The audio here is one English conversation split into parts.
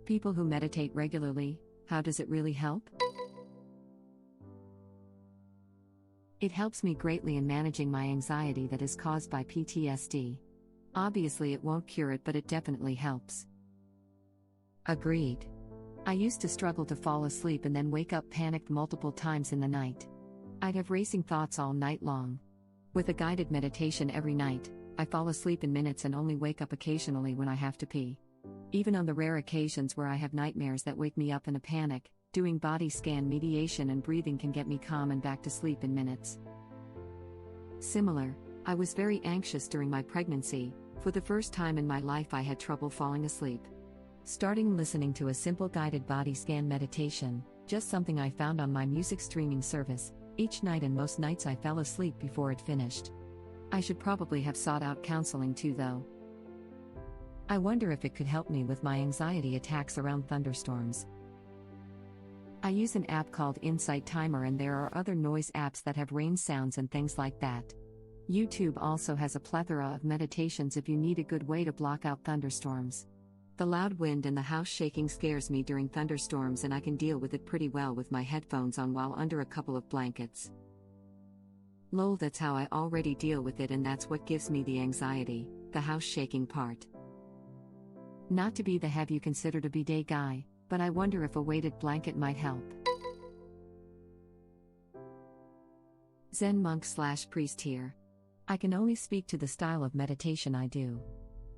People who meditate regularly, how does it really help? It helps me greatly in managing my anxiety that is caused by PTSD. Obviously, it won't cure it, but it definitely helps. Agreed. I used to struggle to fall asleep and then wake up panicked multiple times in the night. I'd have racing thoughts all night long. With a guided meditation every night, I fall asleep in minutes and only wake up occasionally when I have to pee. Even on the rare occasions where I have nightmares that wake me up in a panic, doing body scan mediation and breathing can get me calm and back to sleep in minutes. Similar, I was very anxious during my pregnancy. For the first time in my life, I had trouble falling asleep. Starting listening to a simple guided body scan meditation, just something I found on my music streaming service, each night, and most nights I fell asleep before it finished. I should probably have sought out counseling too, though. I wonder if it could help me with my anxiety attacks around thunderstorms. I use an app called Insight Timer, and there are other noise apps that have rain sounds and things like that. YouTube also has a plethora of meditations if you need a good way to block out thunderstorms. The loud wind and the house shaking scares me during thunderstorms, and I can deal with it pretty well with my headphones on while under a couple of blankets. Lol, that's how I already deal with it, and that's what gives me the anxiety, the house shaking part. Not to be the have you considered a bidet guy, but I wonder if a weighted blanket might help. Zen monk/priest here. I can only speak to the style of meditation I do.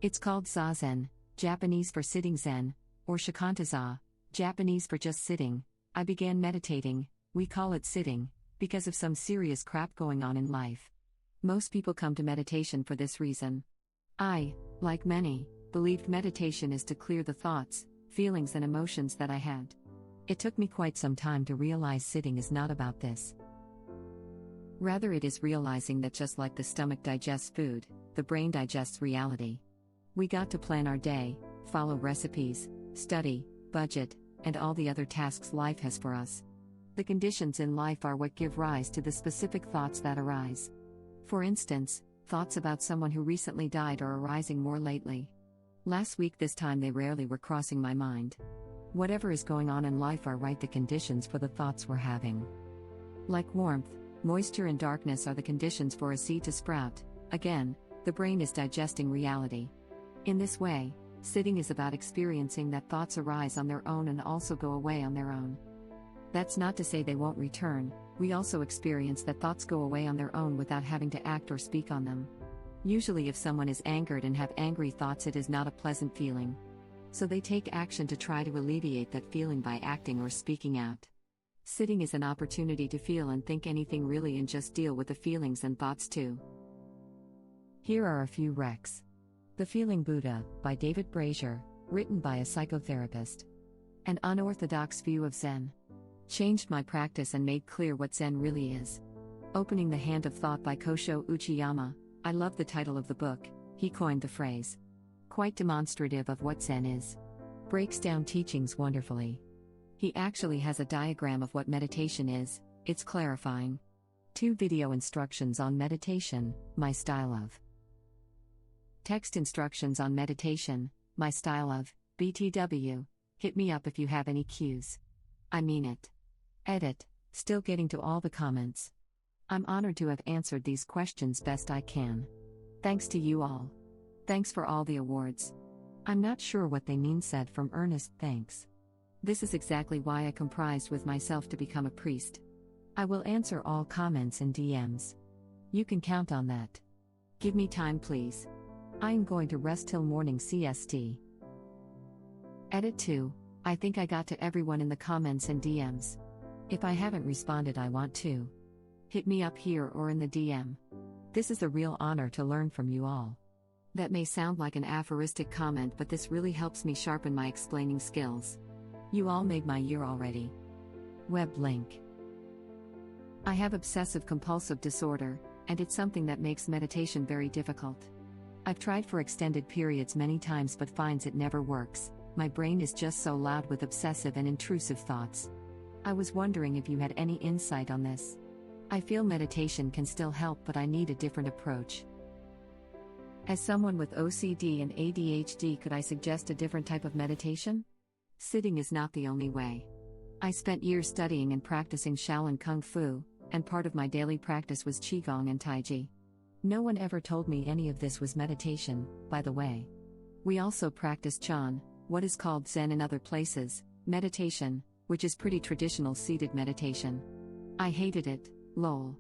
It's called Zazen, Japanese for sitting Zen, or Shikantaza, Japanese for just sitting. I began meditating, we call it sitting, because of some serious crap going on in life. Most people come to meditation for this reason. I, like many, believed meditation is to clear the thoughts, feelings and emotions that I had. It took me quite some time to realize sitting is not about this. Rather, it is realizing that just like the stomach digests food, the brain digests reality. We got to plan our day, follow recipes, study, budget, and all the other tasks life has for us. The conditions in life are what give rise to the specific thoughts that arise. For instance, thoughts about someone who recently died are arising more lately. Last week this time they rarely were crossing my mind. Whatever is going on in life are right the conditions for the thoughts we're having. Like warmth, moisture and darkness are the conditions for a seed to sprout. Again, the brain is digesting reality. In this way, sitting is about experiencing that thoughts arise on their own and also go away on their own. That's not to say they won't return. We also experience that thoughts go away on their own without having to act or speak on them. Usually if someone is angered and have angry thoughts, it is not a pleasant feeling. So they take action to try to alleviate that feeling by acting or speaking out. Sitting is an opportunity to feel and think anything really and just deal with the feelings and thoughts too. Here are a few recs. The Feeling Buddha, by David Brazier, written by a psychotherapist. An unorthodox view of Zen. Changed my practice and made clear what Zen really is. Opening the Hand of Thought by Kosho Uchiyama. I love the title of the book. He coined the phrase. Quite demonstrative of what Zen is. Breaks down teachings wonderfully. He actually has a diagram of what meditation is. It's clarifying. 2 video instructions on meditation, my style of. Text instructions on meditation, my style of, BTW. Hit me up if you have any cues. I mean it. Edit, still getting to all the comments. I'm honored to have answered these questions best I can. Thanks to you all. Thanks for all the awards. I'm not sure what they mean, said from earnest thanks. This is exactly why I comprised with myself to become a priest. I will answer all comments and DMs. You can count on that. Give me time, please. I am going to rest till morning CST. Edit 2. I think I got to everyone in the comments and DMs. If I haven't responded, I want to. Hit me up here or in the DM. This is a real honor to learn from you all. That may sound like an aphoristic comment, but this really helps me sharpen my explaining skills. You all made my year already. Web link. I have obsessive-compulsive disorder, and it's something that makes meditation very difficult. I've tried for extended periods many times but finds it never works. My brain is just so loud with obsessive and intrusive thoughts. I was wondering if you had any insight on this. I feel meditation can still help, but I need a different approach. As someone with OCD and ADHD, could I suggest a different type of meditation? Sitting is not the only way. I spent years studying and practicing Shaolin Kung Fu, and part of my daily practice was Gong and Taiji. No one ever told me any of this was meditation, by the way. We also practiced Chan, what is called Zen in other places, meditation, which is pretty traditional seated meditation. I hated it, lol.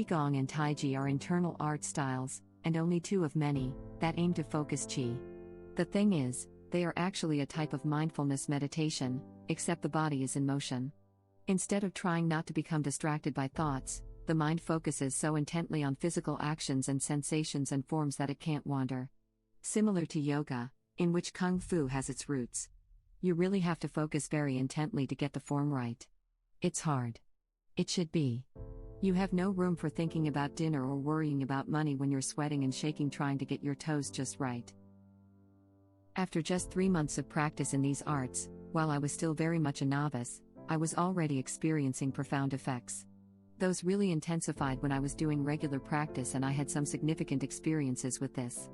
Gong and Taiji are internal art styles, and only two of many, that aim to focus Qi. The thing is, they are actually a type of mindfulness meditation, except the body is in motion. Instead of trying not to become distracted by thoughts, the mind focuses so intently on physical actions and sensations and forms that it can't wander. Similar to yoga, in which Kung Fu has its roots. You really have to focus very intently to get the form right. It's hard. It should be. You have no room for thinking about dinner or worrying about money when you're sweating and shaking trying to get your toes just right. After just 3 months of practice in these arts, while I was still very much a novice, I was already experiencing profound effects. Those really intensified when I was doing regular practice, and I had some significant experiences with this.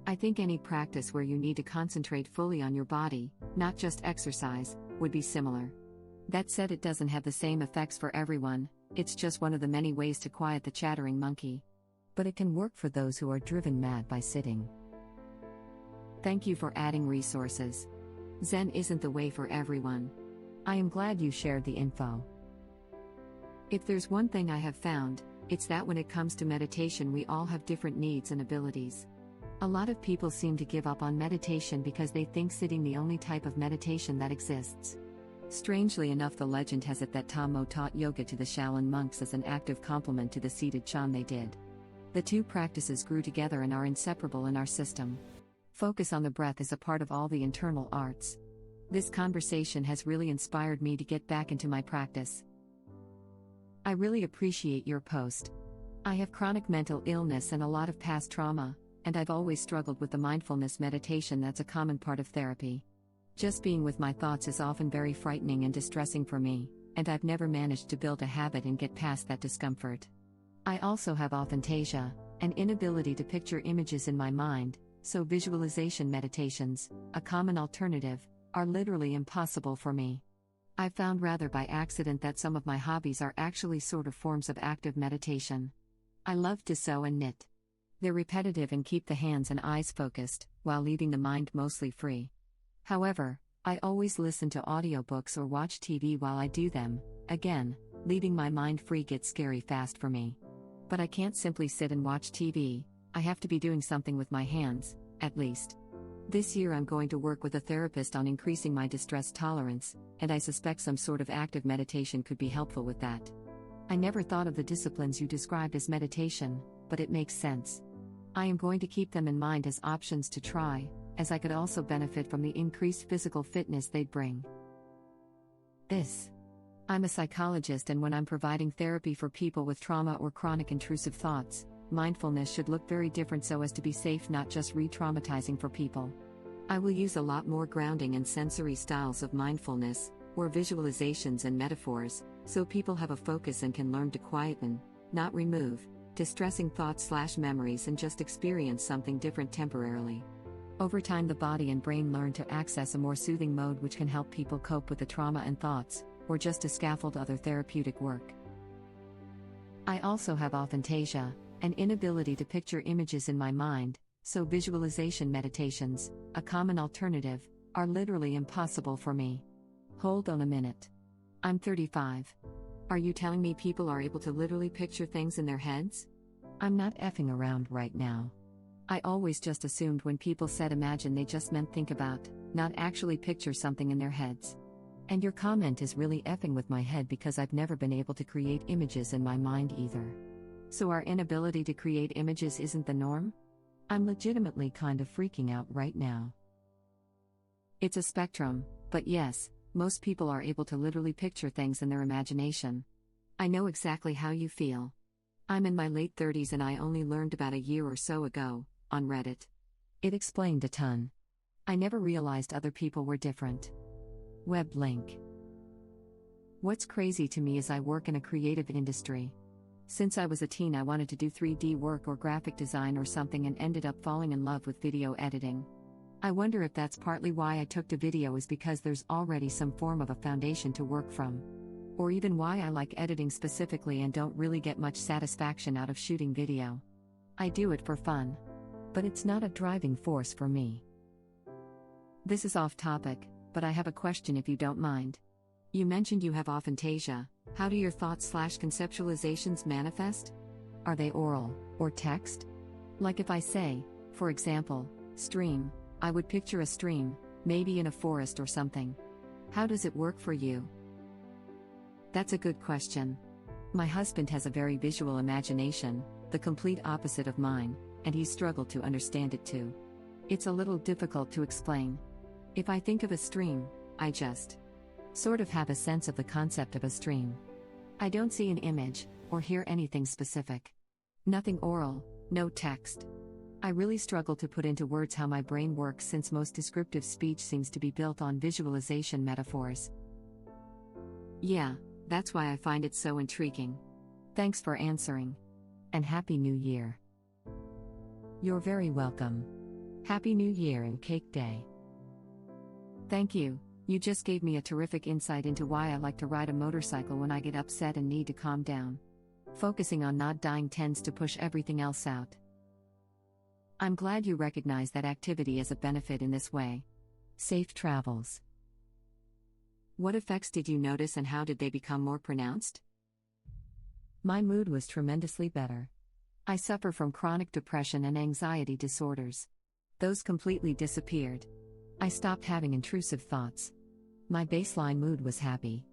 I think any practice where you need to concentrate fully on your body, not just exercise, would be similar. That said, it doesn't have the same effects for everyone, it's just one of the many ways to quiet the chattering monkey. But it can work for those who are driven mad by sitting. Thank you for adding resources. Zen isn't the way for everyone. I am glad you shared the info. If there's one thing I have found, it's that when it comes to meditation, we all have different needs and abilities. A lot of people seem to give up on meditation because they think sitting the only type of meditation that exists. Strangely enough, the legend has it that Tamo taught yoga to the Shaolin monks as an active complement to the seated Chan they did. The two practices grew together and are inseparable in our system. Focus on the breath is a part of all the internal arts. This conversation has really inspired me to get back into my practice. I really appreciate your post. I have chronic mental illness and a lot of past trauma, and I've always struggled with the mindfulness meditation that's a common part of therapy. Just being with my thoughts is often very frightening and distressing for me, and I've never managed to build a habit and get past that discomfort. I also have aphantasia, an inability to picture images in my mind, so visualization meditations, a common alternative, are literally impossible for me. I've found rather by accident that some of my hobbies are actually sort of forms of active meditation. I love to sew and knit. They're repetitive and keep the hands and eyes focused, while leaving the mind mostly free. However, I always listen to audiobooks or watch TV while I do them. Again, leaving my mind free gets scary fast for me. But I can't simply sit and watch TV, I have to be doing something with my hands, at least. This year I'm going to work with a therapist on increasing my distress tolerance, and I suspect some sort of active meditation could be helpful with that. I never thought of the disciplines you described as meditation, but it makes sense. I am going to keep them in mind as options to try, as I could also benefit from the increased physical fitness they'd bring. I'm a psychologist, and when I'm providing therapy for people with trauma or chronic intrusive thoughts, mindfulness should look very different so as to be safe, not just re-traumatizing for people. I will use a lot more grounding and sensory styles of mindfulness, or visualizations and metaphors, so people have a focus and can learn to quieten, not remove, distressing thoughts/memories and just experience something different temporarily. Over time, the body and brain learn to access a more soothing mode which can help people cope with the trauma and thoughts, or just to scaffold other therapeutic work. I also have aphantasia, an inability to picture images in my mind, so visualization meditations, a common alternative, are literally impossible for me. Hold on a minute. I'm 35. Are you telling me people are able to literally picture things in their heads? I'm not effing around right now. I always just assumed when people said imagine they just meant think about, not actually picture something in their heads. And your comment is really effing with my head because I've never been able to create images in my mind either. So our inability to create images isn't the norm? I'm legitimately kind of freaking out right now. It's a spectrum, but yes, most people are able to literally picture things in their imagination. I know exactly how you feel. I'm in my late 30s and I only learned about a year or so ago, on Reddit. It explained a ton. I never realized other people were different. Web link. What's crazy to me is I work in a creative industry. Since I was a teen, I wanted to do 3D work or graphic design or something and ended up falling in love with video editing. I wonder if that's partly why I took to video is because there's already some form of a foundation to work from. Or even why I like editing specifically and don't really get much satisfaction out of shooting video. I do it for fun. But it's not a driving force for me. This is off topic, but I have a question if you don't mind. You mentioned you have aphantasia. How do your thoughts/conceptualizations manifest? Are they oral, or text? Like if I say, for example, stream, I would picture a stream, maybe in a forest or something. How does it work for you? That's a good question. My husband has a very visual imagination, the complete opposite of mine, and he's struggled to understand it too. It's a little difficult to explain. If I think of a stream, I just sort of have a sense of the concept of a stream. I don't see an image, or hear anything specific. Nothing oral, no text. I really struggle to put into words how my brain works since most descriptive speech seems to be built on visualization metaphors. Yeah, that's why I find it so intriguing. Thanks for answering. And Happy New Year. You're very welcome. Happy New Year and Cake Day. Thank you. You just gave me a terrific insight into why I like to ride a motorcycle when I get upset and need to calm down. Focusing on not dying tends to push everything else out. I'm glad you recognize that activity as a benefit in this way. Safe travels. What effects did you notice and how did they become more pronounced? My mood was tremendously better. I suffer from chronic depression and anxiety disorders. Those completely disappeared. I stopped having intrusive thoughts. My baseline mood was happy.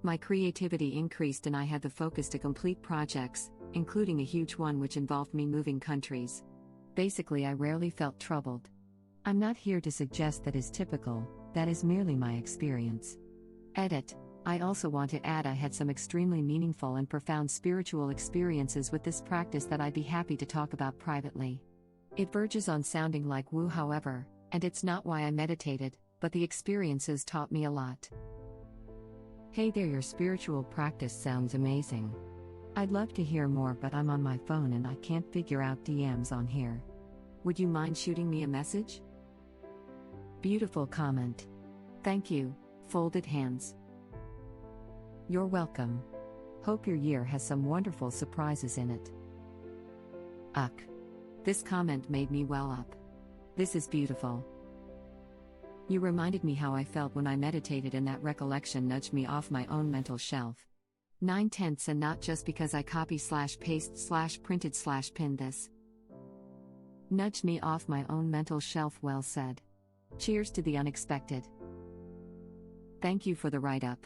My creativity increased and I had the focus to complete projects, including a huge one which involved me moving countries. Basically, I rarely felt troubled. I'm not here to suggest that is typical, that is merely my experience. Edit. I also want to add I had some extremely meaningful and profound spiritual experiences with this practice that I'd be happy to talk about privately. It verges on sounding like woo, however, and it's not why I meditated, but the experiences taught me a lot. Hey there, your spiritual practice sounds amazing. I'd love to hear more, but I'm on my phone and I can't figure out DMs on here. Would you mind shooting me a message? Beautiful comment. Thank you, folded hands. You're welcome. Hope your year has some wonderful surprises in it. Ugh. This comment made me well up. This is beautiful. You reminded me how I felt when I meditated, and that recollection nudged me off my own mental shelf. 9/10, and not just because I copy/paste/printed/pinned this. Nudged me off my own mental shelf, well said. Cheers to the unexpected. Thank you for the write-up.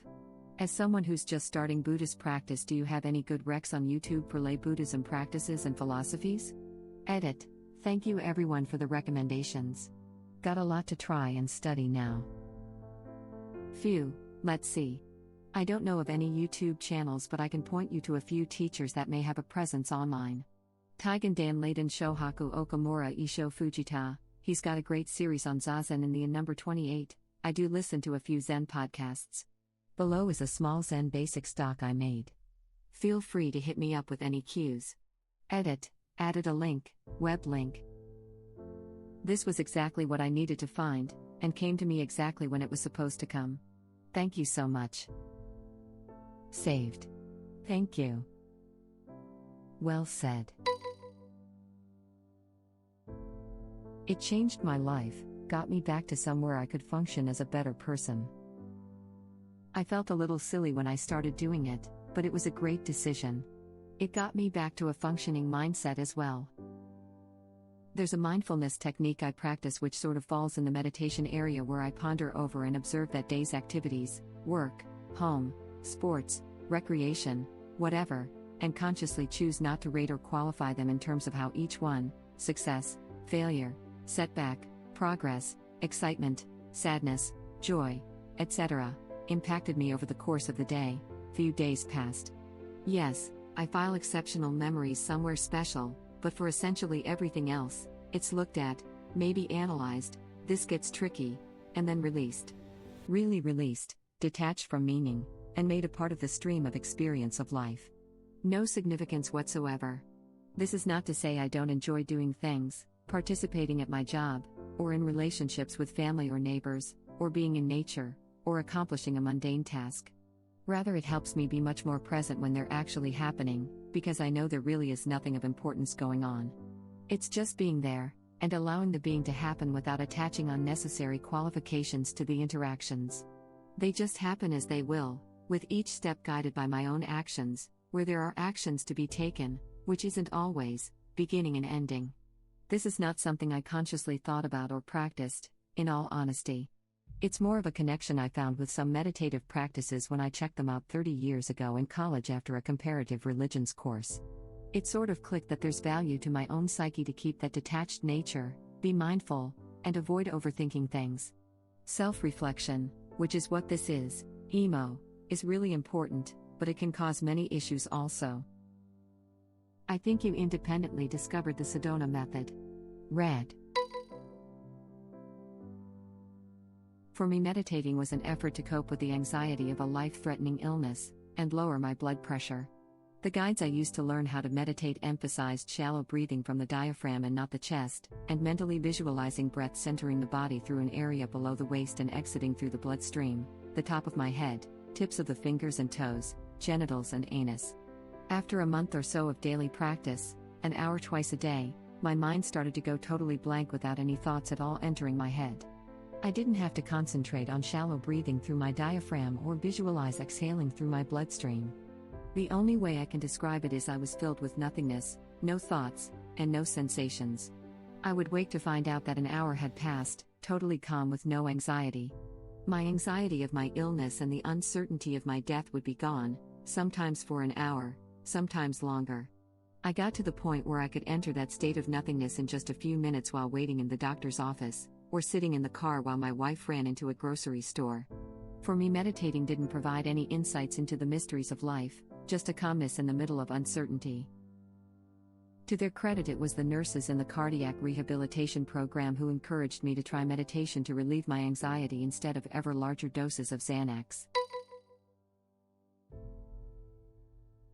As someone who's just starting Buddhist practice, do you have any good recs on YouTube for lay Buddhism practices and philosophies? Edit. Thank you everyone for the recommendations. Got a lot to try and study now. Phew, let's see. I don't know of any YouTube channels, but I can point you to a few teachers that may have a presence online. Taigen Dan Leiden Shohaku Okamura Isho Fujita, he's got a great series on Zazen in the number 28. I do listen to a few Zen podcasts. Below is a small Zen basic stock I made. Feel free to hit me up with any cues. Edit. Added a link, web link. This was exactly what I needed to find, and came to me exactly when it was supposed to come. Thank you so much. Saved. Thank you. Well said. It changed my life, got me back to somewhere I could function as a better person. I felt a little silly when I started doing it, but it was a great decision. It got me back to a functioning mindset as well. There's a mindfulness technique I practice which sort of falls in the meditation area, where I ponder over and observe that day's activities, work, home, sports, recreation, whatever, and consciously choose not to rate or qualify them in terms of how each one, success, failure, setback, progress, excitement, sadness, joy, etc., impacted me over the course of the day, few days past. Yes, I file exceptional memories somewhere special, but for essentially everything else, it's looked at, maybe analyzed, this gets tricky, and then released. Really released, detached from meaning, and made a part of the stream of experience of life. No significance whatsoever. This is not to say I don't enjoy doing things, participating at my job, or in relationships with family or neighbors, or being in nature, or accomplishing a mundane task. Rather, it helps me be much more present when they're actually happening, because I know there really is nothing of importance going on. It's just being there, and allowing the being to happen without attaching unnecessary qualifications to the interactions. They just happen as they will, with each step guided by my own actions, where there are actions to be taken, which isn't always beginning and ending. This is not something I consciously thought about or practiced, in all honesty. It's more of a connection I found with some meditative practices when I checked them out 30 years ago in college after a comparative religions course. It sort of clicked that there's value to my own psyche to keep that detached nature, be mindful, and avoid overthinking things. Self-reflection, which is what this is, emo, is really important, but it can cause many issues also. I think you independently discovered the Sedona method. Read. For me, meditating was an effort to cope with the anxiety of a life-threatening illness, and lower my blood pressure. The guides I used to learn how to meditate emphasized shallow breathing from the diaphragm and not the chest, and mentally visualizing breath centering the body through an area below the waist and exiting through the bloodstream, the top of my head, tips of the fingers and toes, genitals and anus. After a month or so of daily practice, an hour twice a day, my mind started to go totally blank without any thoughts at all entering my head. I didn't have to concentrate on shallow breathing through my diaphragm or visualize exhaling through my bloodstream. The only way I can describe it is I was filled with nothingness, no thoughts, and no sensations. I would wake to find out that an hour had passed, totally calm with no anxiety. My anxiety of my illness and the uncertainty of my death would be gone, sometimes for an hour, sometimes longer. I got to the point where I could enter that state of nothingness in just a few minutes while waiting in the doctor's office, or sitting in the car while my wife ran into a grocery store. For me, meditating didn't provide any insights into the mysteries of life, just a calmness in the middle of uncertainty. To their credit, it was the nurses in the cardiac rehabilitation program who encouraged me to try meditation to relieve my anxiety instead of ever larger doses of Xanax.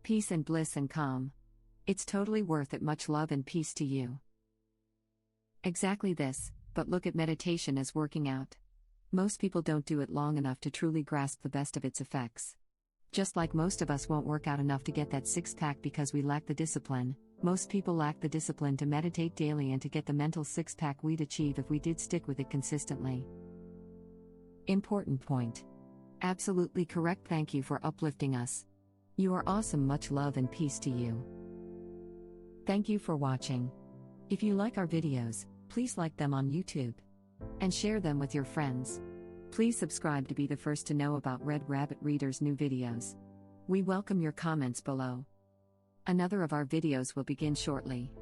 Peace and bliss and calm. It's totally worth it. Much love and peace to you. Exactly this, but look at meditation as working out. Most people don't do it long enough to truly grasp the best of its effects. Just like most of us won't work out enough to get that six-pack because we lack the discipline, most people lack the discipline to meditate daily and to get the mental six-pack we'd achieve if we did stick with it consistently. Important point. Absolutely correct. Thank you for uplifting us. You are awesome. Much love and peace to you. Thank you for watching. If you like our videos, please like them on YouTube and share them with your friends. Please subscribe to be the first to know about Red Rabbit Reader's new videos. We welcome your comments below. Another of our videos will begin shortly.